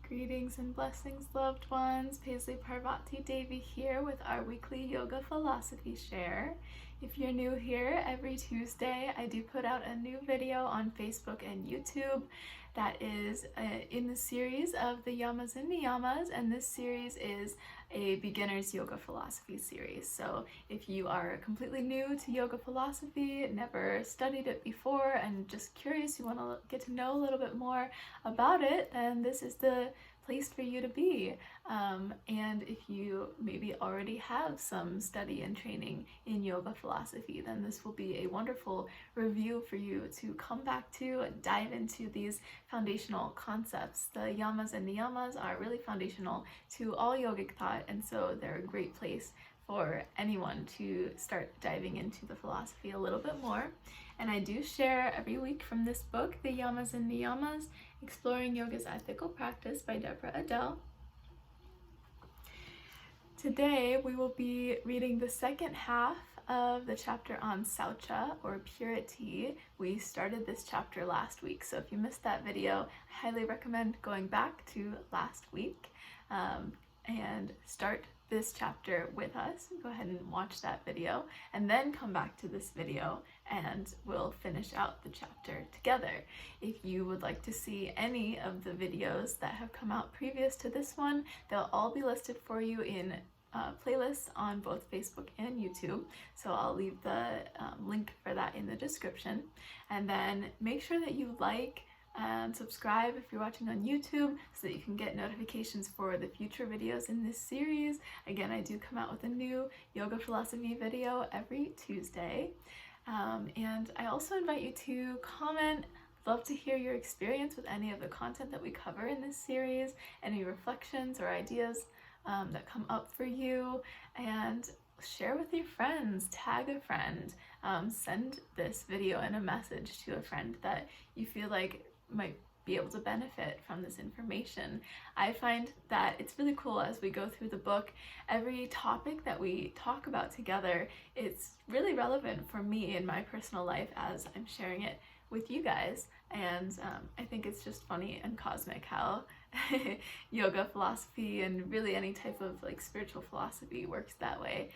Greetings and blessings, loved ones. Paisley Parvati Devi here with our weekly yoga philosophy share. If you're new here, every Tuesday I do put out a new video on Facebook and YouTube that is in the series of the Yamas and Niyamas, and this series is a beginner's yoga philosophy series. So if you are completely new to yoga philosophy, never studied it before, and just curious, you want to get to know a little bit more about it, then this is the place for you to be. And if you maybe already have some study and training in yoga philosophy, then this will be a wonderful review for you to come back to and dive into these foundational concepts. The Yamas and Niyamas are really foundational to all yogic thought, and so they're a great place for anyone to start diving into the philosophy a little bit more. And I do share every week from this book, The Yamas and Niyamas, Exploring Yoga's Ethical Practice by Deborah Adele. Today we will be reading the second half of the chapter on Saucha, or purity. We started this chapter last week, so if you missed that video, I highly recommend going back to last week and start this chapter with us. Go ahead and watch that video and then come back to this video and we'll finish out the chapter together. If you would like to see any of the videos that have come out previous to this one, they'll all be listed for you in playlists on both Facebook and YouTube, so I'll leave the link for that in the description. And then make sure that you like and subscribe if you're watching on YouTube so that you can get notifications for the future videos in this series. Again, I do come out with a new yoga philosophy video every Tuesday. And I also invite you to comment. Love to hear your experience with any of the content that we cover in this series, any reflections or ideas that come up for you, and share with your friends, tag a friend, send this video and a message to a friend that you feel like might be able to benefit from this information. I find that it's really cool as we go through the book. Every topic that we talk about together, it's really relevant for me in my personal life as I'm sharing it with you guys. And I think it's just funny and cosmic how yoga philosophy and really any type of like spiritual philosophy works that way.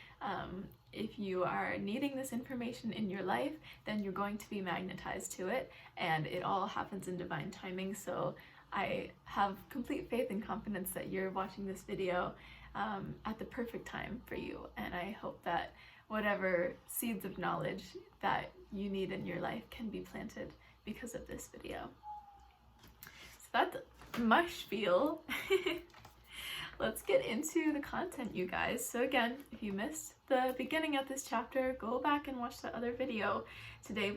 If you are needing this information in your life, then you're going to be magnetized to it, and it all happens in divine timing. So I have complete faith and confidence that you're watching this video at the perfect time for you, and I hope that whatever seeds of knowledge that you need in your life can be planted because of this video. So that's my spiel. Let's get into the content, you guys. So again, if you missed the beginning of this chapter, go back and watch the other video. Today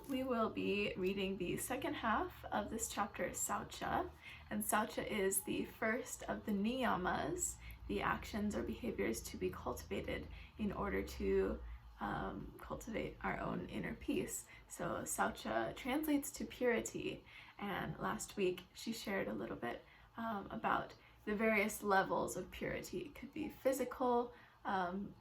we will be reading the second half of this chapter, Saucha. And Saucha is the first of the Niyamas, the actions or behaviors to be cultivated in order to cultivate our own inner peace. So Saucha translates to purity, and last week she shared a little bit about the various levels of purity. It could be physical,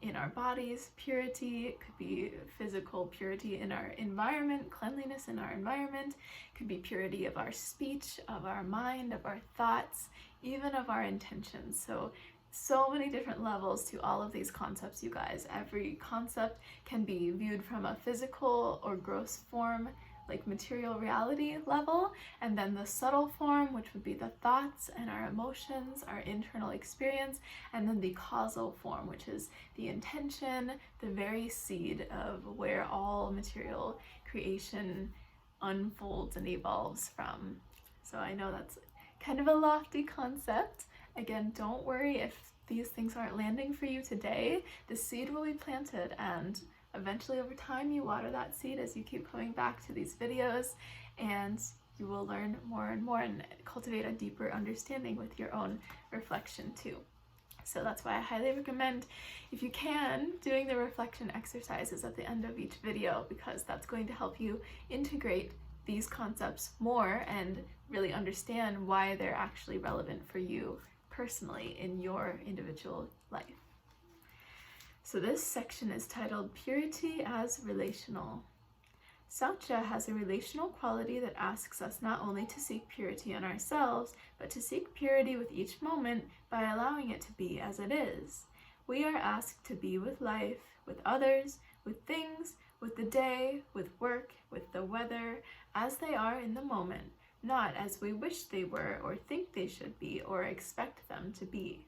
in our bodies, purity. It could be physical purity in our environment, cleanliness in our environment. It could be purity of our speech, of our mind, of our thoughts, even of our intentions. So many different levels to all of these concepts, you guys. Every concept can be viewed from a physical or gross form, like material reality level, and then the subtle form, which would be the thoughts and our emotions, our internal experience, and then the causal form, which is the intention, the very seed of where all material creation unfolds and evolves from. So I know that's kind of a lofty concept. Again, don't worry if these things aren't landing for you today. The seed will be planted, and eventually over time you water that seed as you keep coming back to these videos, and you will learn more and more and cultivate a deeper understanding with your own reflection too. So that's why I highly recommend, if you can, doing the reflection exercises at the end of each video, because that's going to help you integrate these concepts more and really understand why they're actually relevant for you personally in your individual life. So this section is titled Purity as Relational. Saucha has a relational quality that asks us not only to seek purity in ourselves, but to seek purity with each moment by allowing it to be as it is. We are asked to be with life, with others, with things, with the day, with work, with the weather, as they are in the moment, not as we wish they were or think they should be or expect them to be.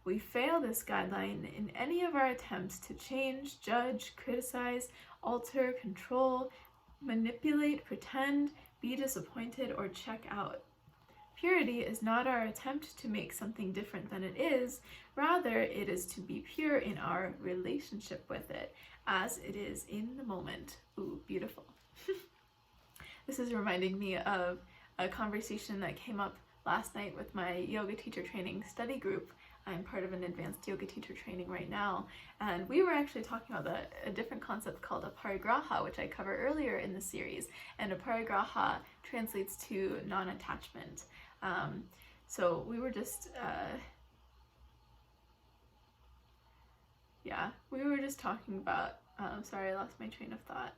We fail this guideline in any of our attempts to change, judge, criticize, alter, control, manipulate, pretend, be disappointed, or check out. Purity is not our attempt to make something different than it is, rather it is to be pure in our relationship with it, as it is in the moment. Ooh, beautiful. This is reminding me of a conversation that came up last night with my yoga teacher training study group. I'm part of an advanced yoga teacher training right now, and we were actually talking about a different concept called aparigraha, which I cover earlier in the series, and aparigraha translates to non-attachment. So we were just, we were just talking about, sorry, I lost my train of thought.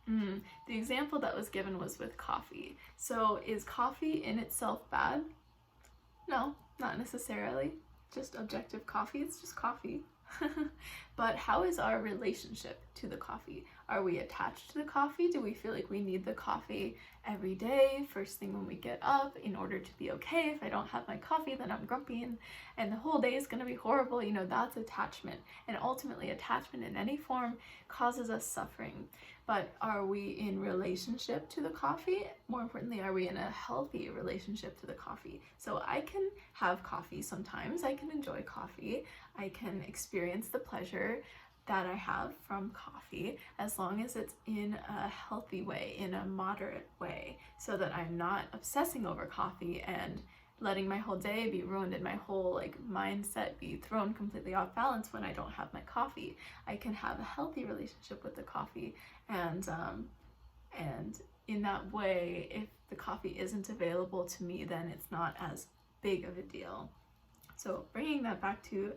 The example that was given was with coffee. So is coffee in itself bad? No, not necessarily. Just objective coffee, it's just coffee. But how is our relationship to the coffee? Are we attached to the coffee? Do we feel like we need the coffee every day, first thing when we get up, in order to be okay? If I don't have my coffee, then I'm grumpy and the whole day is going to be horrible. You know, that's attachment. And ultimately, attachment in any form causes us suffering. But are we in relationship to the coffee? More importantly, are we in a healthy relationship to the coffee? So I can have coffee sometimes. I can enjoy coffee. I can experience the pleasure that I have from coffee, as long as it's in a healthy way, in a moderate way, so that I'm not obsessing over coffee and letting my whole day be ruined and my whole mindset be thrown completely off balance when I don't have my coffee. I can have a healthy relationship with the coffee, and in that way, if the coffee isn't available to me, then it's not as big of a deal. So bringing that back to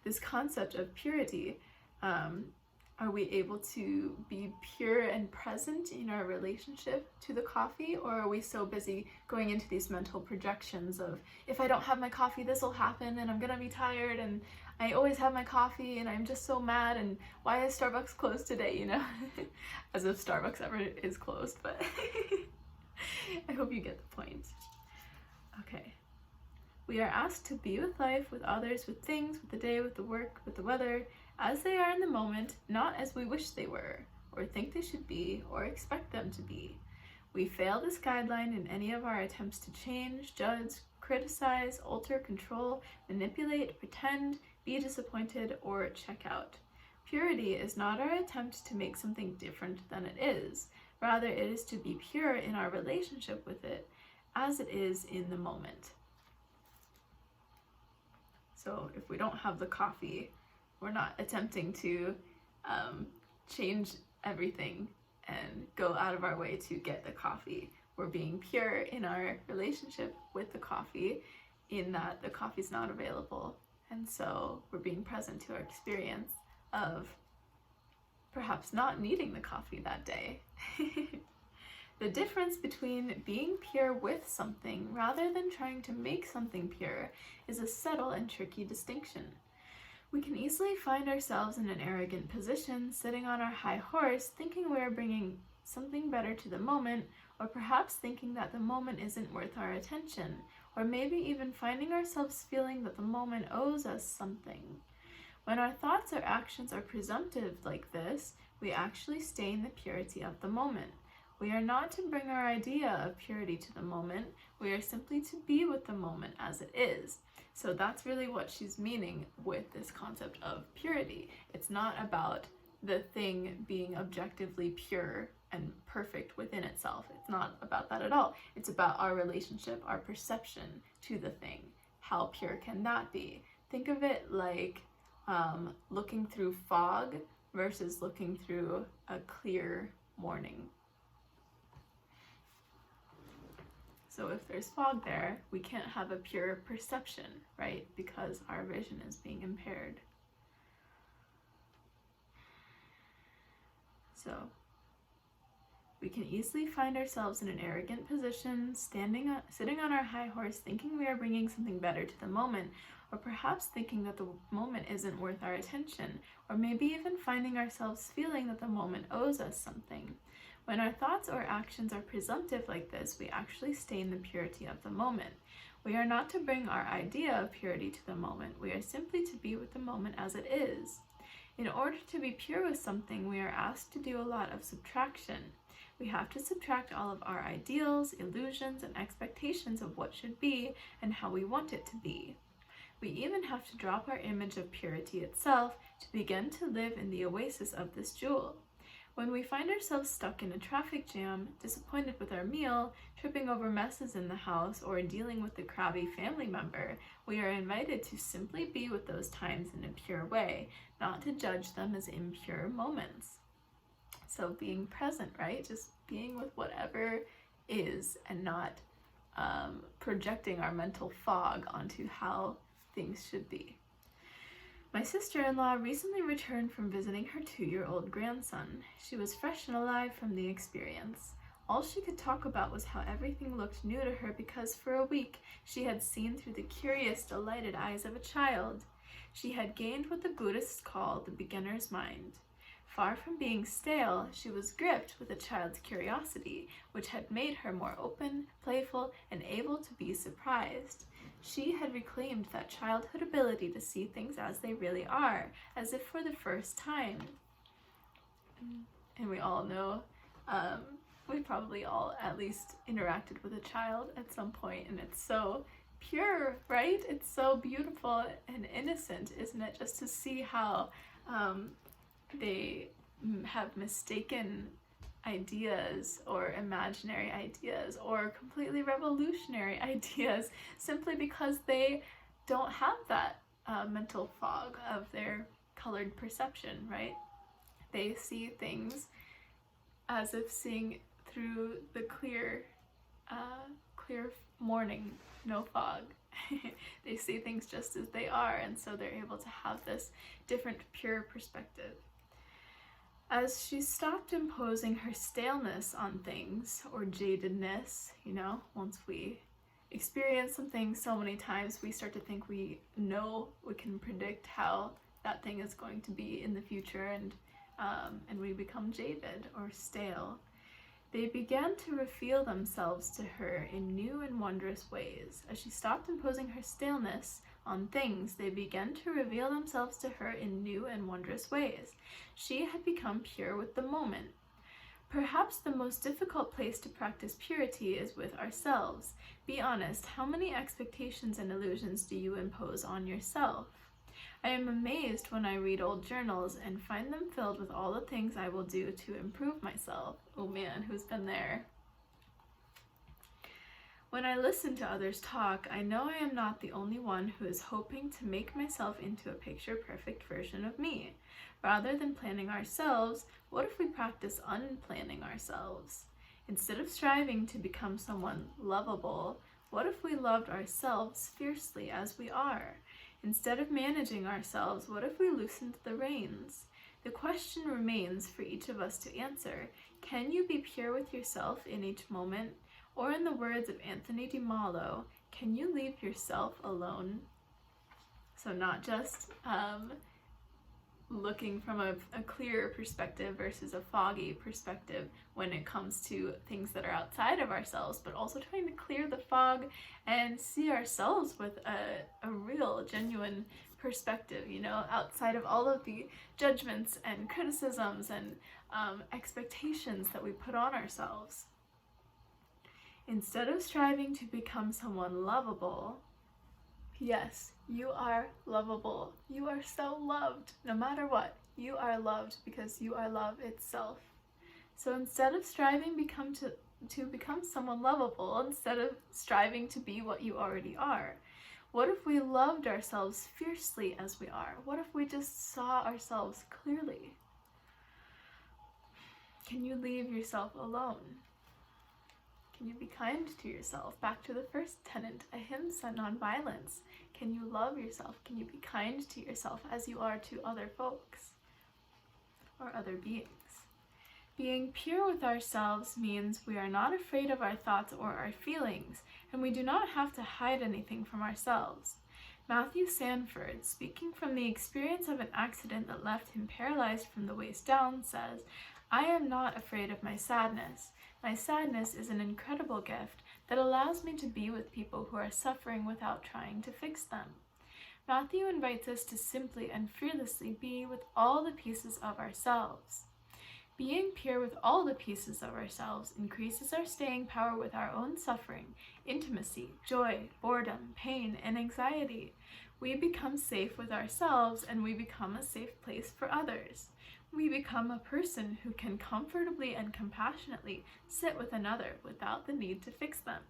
this concept of purity, are we able to be pure and present in our relationship to the coffee, or are we so busy going into these mental projections of, if I don't have my coffee, this will happen, and I'm gonna be tired, and I always have my coffee, and I'm just so mad, and why is Starbucks closed today, you know? As if Starbucks ever is closed, but I hope you get the point. Okay. We are asked to be with life, with others, with things, with the day, with the work, with the weather, as they are in the moment, not as we wish they were, or think they should be, or expect them to be. We fail this guideline in any of our attempts to change, judge, criticize, alter, control, manipulate, pretend, be disappointed, or check out. Purity is not our attempt to make something different than it is. Rather, it is to be pure in our relationship with it, as it is in the moment. So if we don't have the coffee, we're not attempting to change everything and go out of our way to get the coffee. We're being pure in our relationship with the coffee, in that the coffee's not available. And so we're being present to our experience of perhaps not needing the coffee that day. The difference between being pure with something rather than trying to make something pure is a subtle and tricky distinction. We can easily find ourselves in an arrogant position, sitting on our high horse, thinking we are bringing something better to the moment, or perhaps thinking that the moment isn't worth our attention, or maybe even finding ourselves feeling that the moment owes us something. When our thoughts or actions are presumptive like this, we actually stay in the purity of the moment. We are not to bring our idea of purity to the moment, we are simply to be with the moment as it is. So that's really what she's meaning with this concept of purity. It's not about the thing being objectively pure and perfect within itself. It's not about that at all. It's about our relationship, our perception to the thing. How pure can that be? Think of it like looking through fog versus looking through a clear morning. So if there's fog there, we can't have a pure perception, right? Because our vision is being impaired. So we can easily find ourselves in an arrogant position, sitting on our high horse, thinking we are bringing something better to the moment, or perhaps thinking that the moment isn't worth our attention, or maybe even finding ourselves feeling that the moment owes us something. When our thoughts or actions are presumptive like this, we actually stain the purity of the moment. We are not to bring our idea of purity to the moment. We are simply to be with the moment as it is. In order to be pure with something, we are asked to do a lot of subtraction. We have to subtract all of our ideals, illusions, and expectations of what should be and how we want it to be. We even have to drop our image of purity itself to begin to live in the oasis of this jewel. When we find ourselves stuck in a traffic jam, disappointed with our meal, tripping over messes in the house, or dealing with a crabby family member, we are invited to simply be with those times in a pure way, not to judge them as impure moments. So being present, right? Just being with whatever is and not projecting our mental fog onto how things should be. My sister-in-law recently returned from visiting her 2-year-old grandson. She was fresh and alive from the experience. All she could talk about was how everything looked new to her because for a week she had seen through the curious, delighted eyes of a child. She had gained what the Buddhists call the beginner's mind. Far from being stale, she was gripped with a child's curiosity, which had made her more open, playful, and able to be surprised. She had reclaimed that childhood ability to see things as they really are, as if for the first time. And we all know, we probably all at least interacted with a child at some point, and it's so pure, right? It's so beautiful and innocent, isn't it? Just to see how they have mistaken ideas or imaginary ideas or completely revolutionary ideas simply because they don't have that mental fog of their colored perception, right? They see things as if seeing through the clear morning, no fog. They see things just as they are, and so they're able to have this different, pure perspective. As she stopped imposing her staleness on things, or jadedness, once we experience something so many times, we start to think we know, we can predict how that thing is going to be in the future, and we become jaded or stale. They began to reveal themselves to her in new and wondrous ways. As she stopped imposing her staleness on things, they began to reveal themselves to her in new and wondrous ways. She had become pure with the moment. Perhaps the most difficult place to practice purity is with ourselves. Be honest, how many expectations and illusions do you impose on yourself? I am amazed when I read old journals and find them filled with all the things I will do to improve myself. Oh man, who's been there? When I listen to others talk, I know I am not the only one who is hoping to make myself into a picture-perfect version of me. Rather than planning ourselves, what if we practice unplanning ourselves? Instead of striving to become someone lovable, what if we loved ourselves fiercely as we are? Instead of managing ourselves, what if we loosened the reins? The question remains for each of us to answer. Can you be pure with yourself in each moment? Or in the words of Anthony DiMallo, can you leave yourself alone? So not just looking from a clear perspective versus a foggy perspective when it comes to things that are outside of ourselves, but also trying to clear the fog and see ourselves with a real, genuine perspective, outside of all of the judgments and criticisms and expectations that we put on ourselves. Instead of striving to become someone lovable, yes, you are lovable. You are so loved. No matter what, you are loved because you are love itself. So instead of striving to become someone lovable, instead of striving to be what you already are, what if we loved ourselves fiercely as we are? What if we just saw ourselves clearly? Can you leave yourself alone? Can you be kind to yourself? Back to the first tenet, ahimsa, nonviolence. Can you love yourself? Can you be kind to yourself as you are to other folks or other beings? Being pure with ourselves means we are not afraid of our thoughts or our feelings, and we do not have to hide anything from ourselves. Matthew Sanford, speaking from the experience of an accident that left him paralyzed from the waist down, says, "I am not afraid of my sadness. My sadness is an incredible gift that allows me to be with people who are suffering without trying to fix them." Matthew invites us to simply and fearlessly be with all the pieces of ourselves. Being pure with all the pieces of ourselves increases our staying power with our own suffering, intimacy, joy, boredom, pain, and anxiety. We become safe with ourselves, and we become a safe place for others. We become a person who can comfortably and compassionately sit with another without the need to fix them.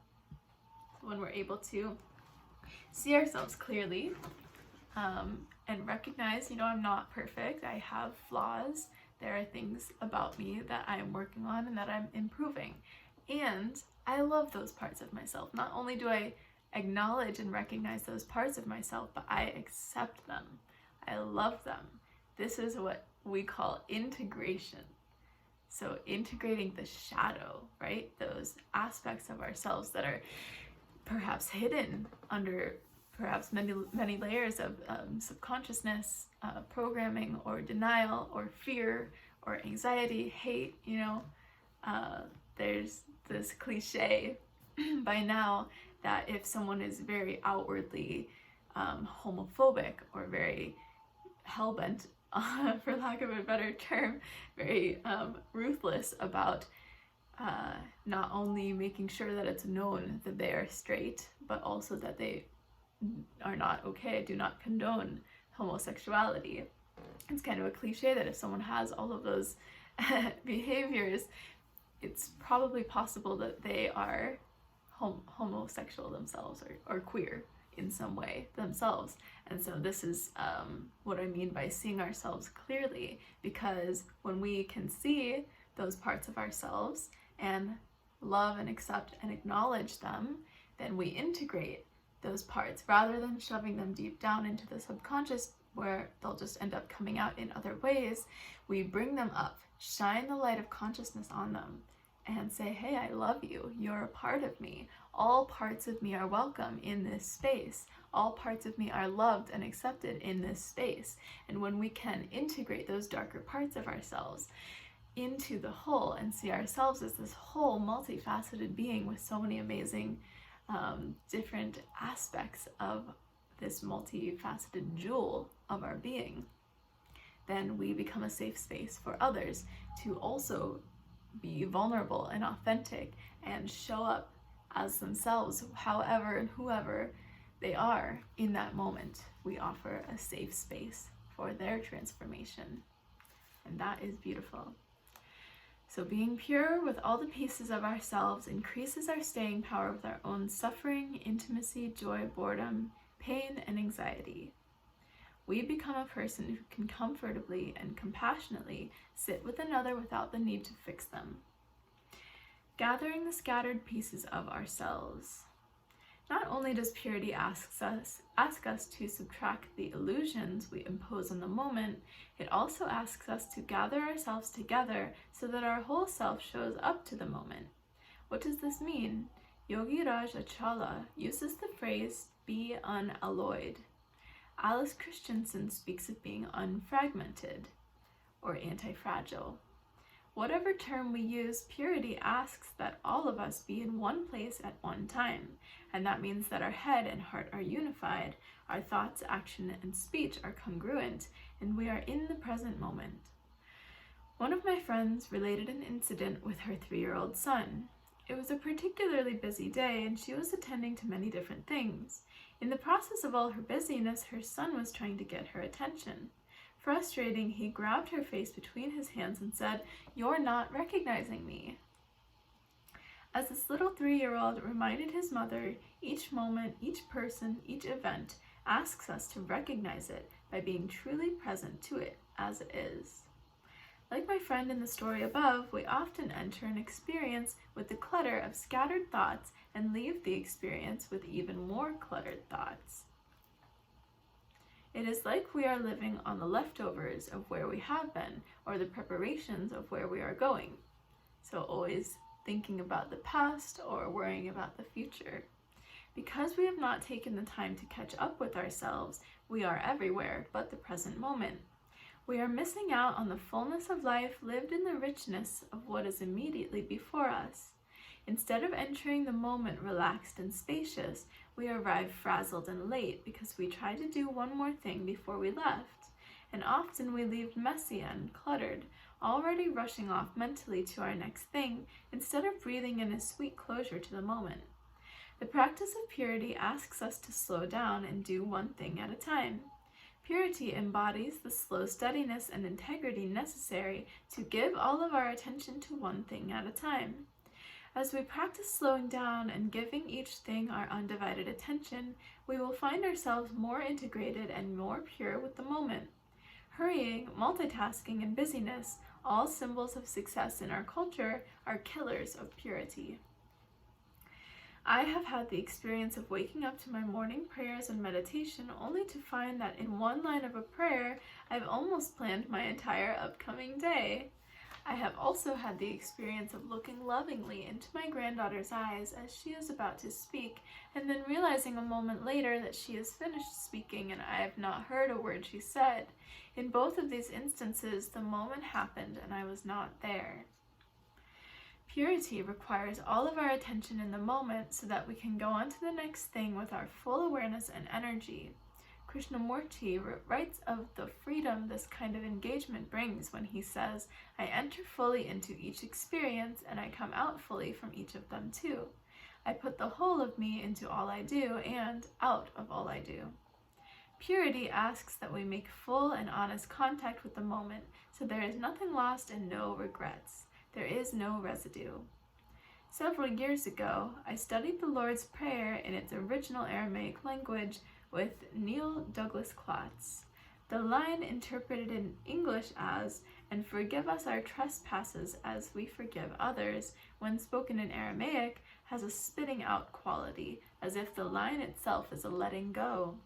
So when we're able to see ourselves clearly and recognize, I'm not perfect, I have flaws, there are things about me that I am working on and that I'm improving. And I love those parts of myself. Not only do I acknowledge and recognize those parts of myself, but I accept them. I love them. This is what we call integration. So integrating the shadow, right? Those aspects of ourselves that are perhaps hidden under perhaps many layers of subconsciousness, programming, or denial, or fear, or anxiety, hate. There's this cliche by now that if someone is very outwardly homophobic or very hellbent, for lack of a better term, very ruthless about not only making sure that it's known that they are straight, but also that they are not okay, do not condone homosexuality. It's kind of a cliche that if someone has all of those behaviors, it's probably possible that they are homosexual themselves or queer in some way themselves. And so this is what I mean by seeing ourselves clearly, because when we can see those parts of ourselves and love and accept and acknowledge them, then we integrate those parts rather than shoving them deep down into the subconscious where they'll just end up coming out in other ways. We bring them up, shine the light of consciousness on them, and say, hey, I love you. You're a part of me. All parts of me are welcome in this space. All parts of me are loved and accepted in this space. And when we can integrate those darker parts of ourselves into the whole and see ourselves as this whole multifaceted being with so many amazing different aspects of this multifaceted jewel of our being, then we become a safe space for others to also be vulnerable and authentic and show up as themselves, however and whoever they are in that moment. We offer a safe space for their transformation, and that is beautiful. So being pure with all the pieces of ourselves increases our staying power with our own suffering, intimacy, joy, boredom, pain, and anxiety. We become a person who can comfortably and compassionately sit with another without the need to fix them. Gathering the scattered pieces of ourselves. Not only does purity ask us to subtract the illusions we impose on the moment, it also asks us to gather ourselves together so that our whole self shows up to the moment. What does this mean? Yogi Raj Achala uses the phrase, be unalloyed. Alice Christensen speaks of being unfragmented or anti-fragile. Whatever term we use, purity asks that all of us be in one place at one time, and that means that our head and heart are unified, our thoughts, action, and speech are congruent, and we are in the present moment. One of my friends related an incident with her 3-year-old son. It was a particularly busy day, and she was attending to many different things. In the process of all her busyness, her son was trying to get her attention. Frustrating, he grabbed her face between his hands and said, "You're not recognizing me." As this little 3-year-old reminded his mother, each moment, each person, each event asks us to recognize it by being truly present to it as it is. Like my friend in the story above, we often enter an experience with the clutter of scattered thoughts and leave the experience with even more cluttered thoughts. It is like we are living on the leftovers of where we have been, or the preparations of where we are going. So always thinking about the past or worrying about the future. Because we have not taken the time to catch up with ourselves, we are everywhere but the present moment. We are missing out on the fullness of life lived in the richness of what is immediately before us. Instead of entering the moment relaxed and spacious, we arrive frazzled and late because we tried to do one more thing before we left. And often we leave messy and cluttered, already rushing off mentally to our next thing instead of breathing in a sweet closure to the moment. The practice of purity asks us to slow down and do one thing at a time. Purity embodies the slow steadiness and integrity necessary to give all of our attention to one thing at a time. As we practice slowing down and giving each thing our undivided attention, we will find ourselves more integrated and more pure with the moment. Hurrying, multitasking, and busyness, all symbols of success in our culture, are killers of purity. I have had the experience of waking up to my morning prayers and meditation only to find that in one line of a prayer, I've almost planned my entire upcoming day. I have also had the experience of looking lovingly into my granddaughter's eyes as she is about to speak, and then realizing a moment later that she has finished speaking and I have not heard a word she said. In both of these instances, the moment happened and I was not there. Purity requires all of our attention in the moment so that we can go on to the next thing with our full awareness and energy. Krishnamurti writes of the freedom this kind of engagement brings when he says, "I enter fully into each experience and I come out fully from each of them too. I put the whole of me into all I do and out of all I do." Purity asks that we make full and honest contact with the moment so there is nothing lost and no regrets. There is no residue. Several years ago, I studied the Lord's Prayer in its original Aramaic language with Neil Douglas Klotz. The line interpreted in English as, "And forgive us our trespasses as we forgive others," when spoken in Aramaic, has a spitting out quality, as if the line itself is a letting go.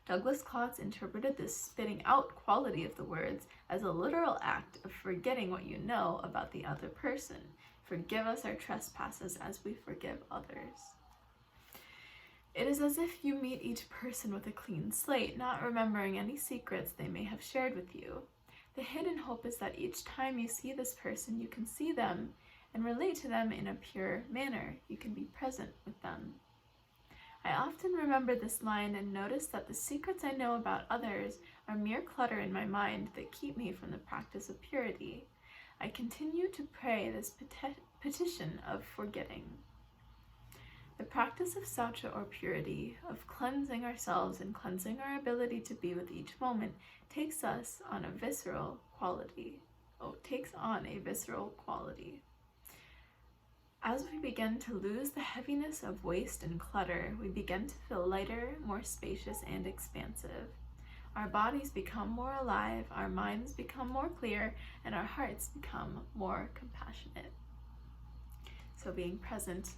Douglas Klotz interpreted this spitting out quality of the words as a literal act of forgetting what you know about the other person. Forgive us our trespasses as we forgive others. It is as if you meet each person with a clean slate, not remembering any secrets they may have shared with you. The hidden hope is that each time you see this person, you can see them and relate to them in a pure manner. You can be present with them. I often remember this line and notice that the secrets I know about others are mere clutter in my mind that keep me from the practice of purity. I continue to pray this petition of forgetting. The practice of saucha or purity, of cleansing ourselves and cleansing our ability to be with each moment, takes on a visceral quality. As we begin to lose the heaviness of waste and clutter, we begin to feel lighter, more spacious, and expansive. Our bodies become more alive, our minds become more clear, and our hearts become more compassionate. So being present,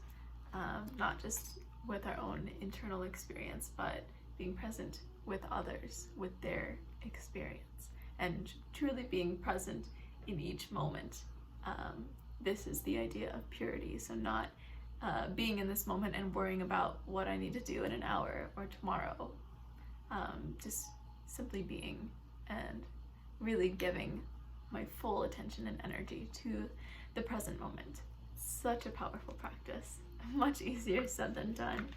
not just with our own internal experience, but being present with others, with their experience, and truly being present in each moment. This is the idea of purity. So not being in this moment and worrying about what I need to do in an hour or tomorrow. Just simply being and really giving my full attention and energy to the present moment. Such a powerful practice. Much easier said than done.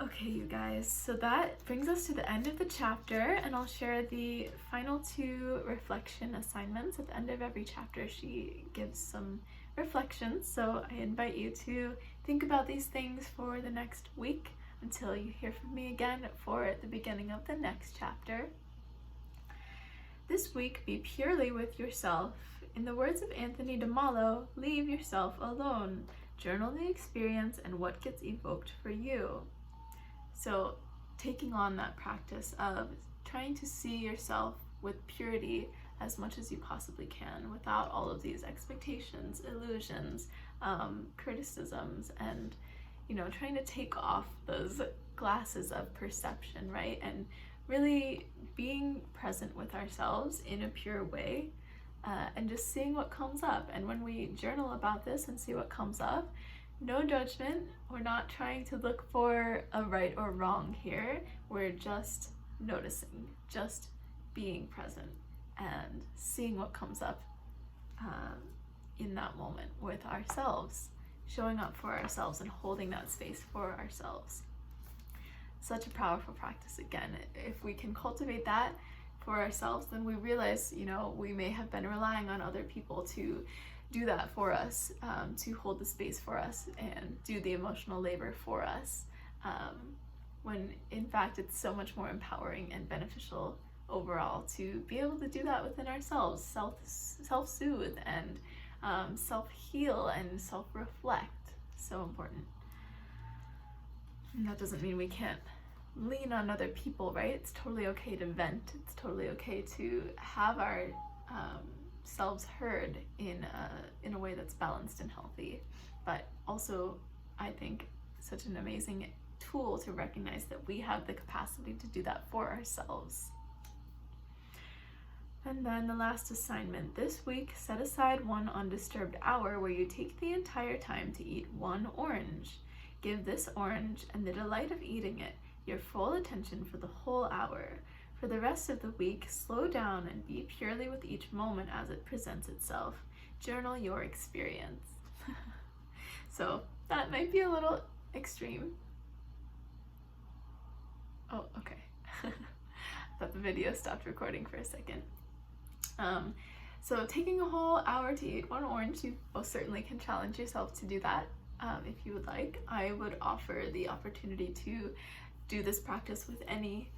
Okay, you guys, so that brings us to the end of the chapter, and I'll share the final 2 reflection assignments. At the end of every chapter, she gives some reflections, so I invite you to think about these things for the next week until you hear from me again for the beginning of the next chapter. This week, be purely with yourself. In the words of Anthony DeMallo, leave yourself alone. Journal the experience and what gets evoked for you. So taking on that practice of trying to see yourself with purity as much as you possibly can, without all of these expectations, illusions, criticisms, and trying to take off those glasses of perception, right? And really being present with ourselves in a pure way, and just seeing what comes up. And when we journal about this and see what comes up, no judgment. We're not trying to look for a right or wrong here. We're just noticing, just being present and seeing what comes up in that moment with ourselves, showing up for ourselves and holding that space for ourselves. Such a powerful practice. Again, if we can cultivate that for ourselves, then we realize, we may have been relying on other people to do that for us, to hold the space for us and do the emotional labor for us, when in fact it's so much more empowering and beneficial overall to be able to do that within ourselves, self-soothe and self-heal and self-reflect. So important. And that doesn't mean we can't lean on other people, right? It's totally okay to vent. It's totally okay to have our selves heard in a way that's balanced and healthy. But also, I think, such an amazing tool to recognize that we have the capacity to do that for ourselves. And then the last assignment this week, set aside one undisturbed hour where you take the entire time to eat one orange. Give this orange and the delight of eating it your full attention for the whole hour. For the rest of the week, slow down and be purely with each moment as it presents itself. Journal your experience. So that might be a little extreme. Oh, okay. I thought the video stopped recording for a second. So taking a whole hour to eat one orange, you most certainly can challenge yourself to do that. If you would like, I would offer the opportunity to do this practice with any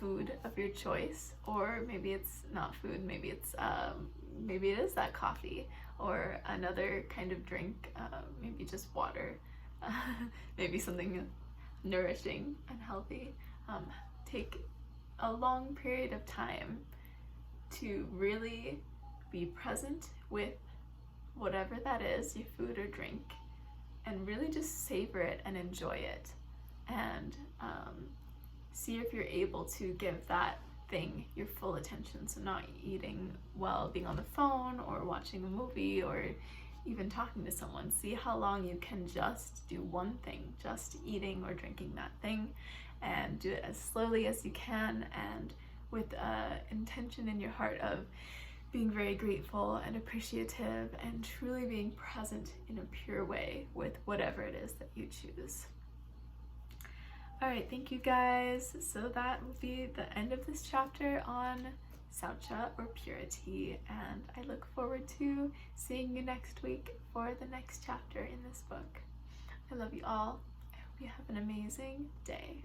food of your choice, or maybe it's not food, maybe it is that coffee or another kind of drink, maybe just water, maybe something nourishing and healthy. Take a long period of time to really be present with whatever that is, your food or drink, and really just savor it and enjoy it, and see if you're able to give that thing your full attention. So not eating while being on the phone or watching a movie or even talking to someone. See how long you can just do one thing, just eating or drinking that thing, and do it as slowly as you can and with intention in your heart of being very grateful and appreciative and truly being present in a pure way with whatever it is that you choose. All right, thank you guys. So that will be the end of this chapter on Saucha or purity, and I look forward to seeing you next week for the next chapter in this book. I love you all. I hope you have an amazing day.